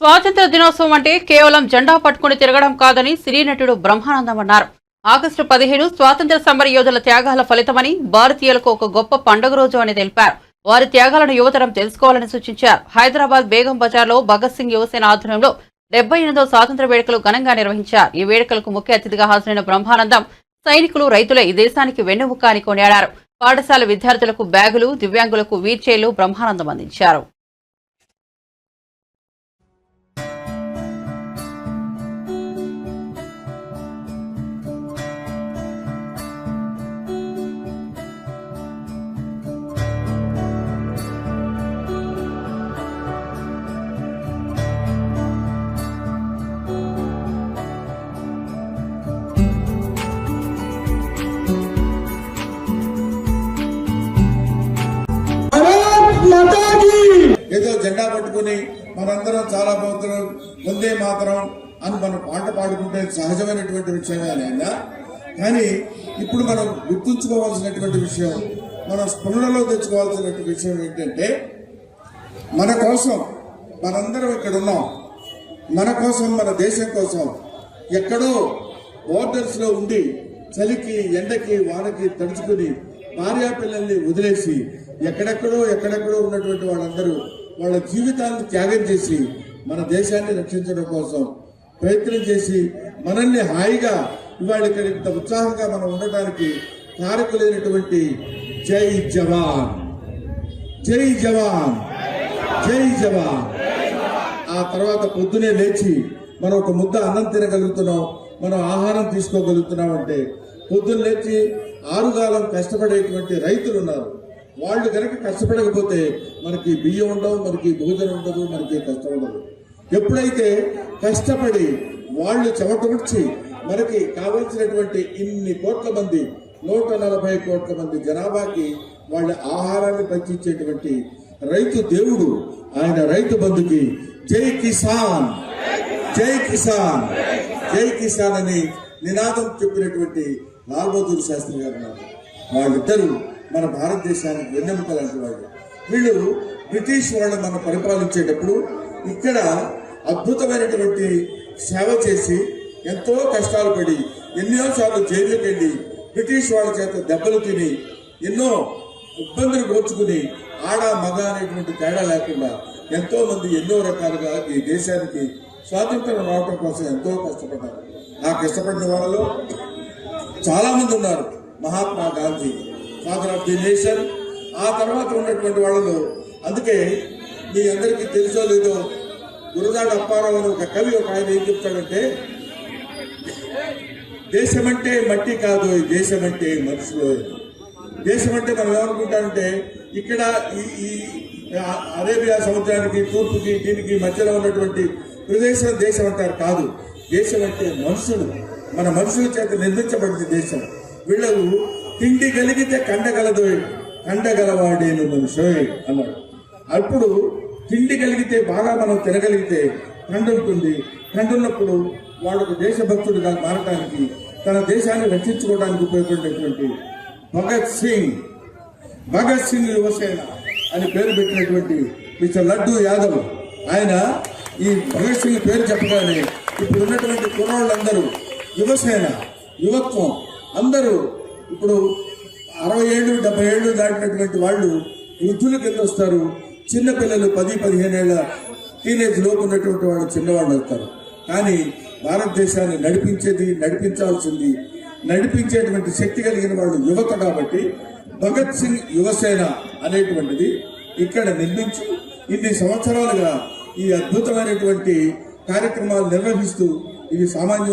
స్వాతంత్ర దినోత్సవం అంటే కేవలం జెండా పట్టుకుని తిరగడం కాదని సినీ నటుడు బ్రహ్మానందం అన్నారు. ఆగస్టు 15 స్వాతంత్ర సమర యోధుల త్యాగాల ఫలితమని, భారతీయులకు ఒక గొప్ప పండుగ రోజు అని తెలిపారు. వారి త్యాగాలను యువతరం తెలుసుకోవాలని సూచించారు. హైదరాబాద్ బేగం బజార్లో భగత్ సింగ్ యువసేన ఆధ్వర్యంలో 78వ స్వాతంత్ర వేడుకలు ఘనంగా నిర్వహించారు. ఈ వేడుకలకు ముఖ్య అతిథిగా హాజరైన బ్రహ్మానందం సైనికులు, రైతులే ఈ దేశానికి వెన్నెముక అని కొనియాడారు. పాఠశాల విద్యార్థులకు బ్యాగులు, దివ్యాంగులకు వీల్ చైర్లు బ్రహ్మానందం అందించారు. ఏదో జెండా పట్టుకుని మనందరం చాలా బాగుతున్నాం, వందే మాతరం అని మనం పాట పాడుకుంటే సహజమైనటువంటి విషయమే అయినా, కానీ ఇప్పుడు మనం గుర్తుంచుకోవాల్సినటువంటి విషయం, మనం స్పృహలో తెచ్చుకోవాల్సినటువంటి విషయం ఏంటంటే, మన కోసం మనందరం ఇక్కడ ఉన్నాం, మన కోసం, మన దేశం కోసం ఎక్కడో బోర్డర్స్ లో ఉండి చలికి, ఎండకి, వానకి తడుచుకుని భార్యా పిల్లల్ని వదిలేసి ఎక్కడెక్కడో ఉన్నటువంటి వాళ్ళందరూ వాళ్ళ జీవితాలను త్యాగం చేసి మన దేశాన్ని రక్షించడం కోసం ప్రయత్నం చేసి మనల్ని హాయిగా ఇవాళ ఇక్కడ ఇంత ఉత్సాహంగా మనం ఉండటానికి కారకులైనటువంటి జై జవాన్, జై జవాన్, జై జవాన్. ఆ తర్వాత పొద్దునే లేచి మనం ఒక ముద్ద అన్నం తినగలుగుతున్నాం, మనం ఆహారం తీసుకోగలుగుతున్నాం అంటే పొద్దున్న లేచి ఆరుగాలం కష్టపడేటువంటి రైతులు ఉన్నారు. వాళ్ళు కనుక కష్టపడకపోతే మనకి బియ్యం ఉండవు, మనకి భోజనం ఉండదు, మనకి కష్టం ఉండదు. ఎప్పుడైతే కష్టపడి వాళ్ళు చెమటొడ్చి మనకి కావలసినటువంటి ఇన్ని కోట్ల మంది, 140 కోట్ల మంది జనాభాకి వాళ్ళ ఆహారాన్ని పంచేటువంటి రైతు దేవుడు, ఆయన రైతు బంధుకి జై కిసాన్, జై కిసాన్, జై కిసాన్ అని నినాదం చెప్పినటువంటి లాల్ బహదూర్ శాస్త్రి గారు ఉన్నారు. వాళ్ళిద్దరూ మన భారతదేశానికి వెన్నెముక లాంటి వాళ్ళు. వీళ్ళు బ్రిటిష్ వాళ్ళు మనం పరిపాలించేటప్పుడు ఇక్కడ అద్భుతమైనటువంటి సేవ చేసి ఎంతో కష్టాలు పడి ఎన్నోసార్లు జైలుకి వెళ్ళి బ్రిటిష్ వాళ్ళ చేత దెబ్బలు తిని ఎన్నో ఇబ్బందులు కోర్చుకుని ఆడ మగ అనేటువంటి తేడా లేకుండా ఎంతో మంది ఎన్నో రకాలుగా ఈ దేశానికి స్వాతంత్రం రావడం కోసం ఎంతో కష్టపడ్డారు. ఆ కష్టపడిన వాళ్ళలో చాలా మంది ఉన్నారు. Mahatma Gandhi, father of the nation. ఆ తర్వాత ఉన్నటువంటి వాళ్ళలో, అందుకే మీ అందరికీ తెలుసో లేదో, గురజాడ అప్పారావు అని ఒక కవి, ఒక ఆయన ఏం చెప్తాడంటే, దేశమంటే మట్టి కాదు, దేశమంటే మనుషులు. దేశం అంటే మనం ఏమనుకుంటామంటే ఇక్కడ ఈ అరేబియా సముద్రానికి, తూర్పుకి, దీనికి మధ్యలో ఉన్నటువంటి ప్రదేశం దేశం అంటారు. కాదు, దేశం అంటే మనుషులు, మన మనుషుల చేత నిర్మించబడింది దేశం. వీళ్ళు తిండి కలిగితే కండగలదు, కండగలవాడేను మనుషోయ్ అన్నాడు. అప్పుడు తిండి కలిగితే, బాగా మనం తినగలిగితే కండ ఉంటుంది. కండున్నప్పుడు వాడు దేశభక్తుడిగా మారటానికి, తన దేశాన్ని రక్షించుకోవడానికి ఉపయోగపడినటువంటి భగత్ సింగ్, భగత్ సింగ్ యువసేన అని పేరు పెట్టినటువంటి మిస్టర్ లడ్డూ యాదవ్, ఆయన ఈ భగత్ సింగ్ పేరు చెప్పగానే ఇప్పుడు ఉన్నటువంటి కుర్రాళ్ళందరూ యువసేన, యువత్వం అందరూ ఇప్పుడు 60 ఏళ్ళు 70 ఏళ్ళు దాటినటువంటి వాళ్ళు వృద్ధుల కింద వస్తారు. చిన్నపిల్లలు 10-15 ఏళ్ళ టీనేజ్ లోపు ఉన్నటువంటి వాళ్ళు చిన్నవాళ్ళు వస్తారు. కానీ భారతదేశాన్ని నడిపించాల్సింది, నడిపించేటువంటి శక్తి కలిగిన వాళ్ళు యువత. కాబట్టి భగత్ సింగ్ యువసేన అనేటువంటిది ఇక్కడ నిర్మించి ఇన్ని సంవత్సరాలుగా ఈ అద్భుతమైనటువంటి కార్యక్రమాలు నిర్వహిస్తూ, ఇది సామాన్య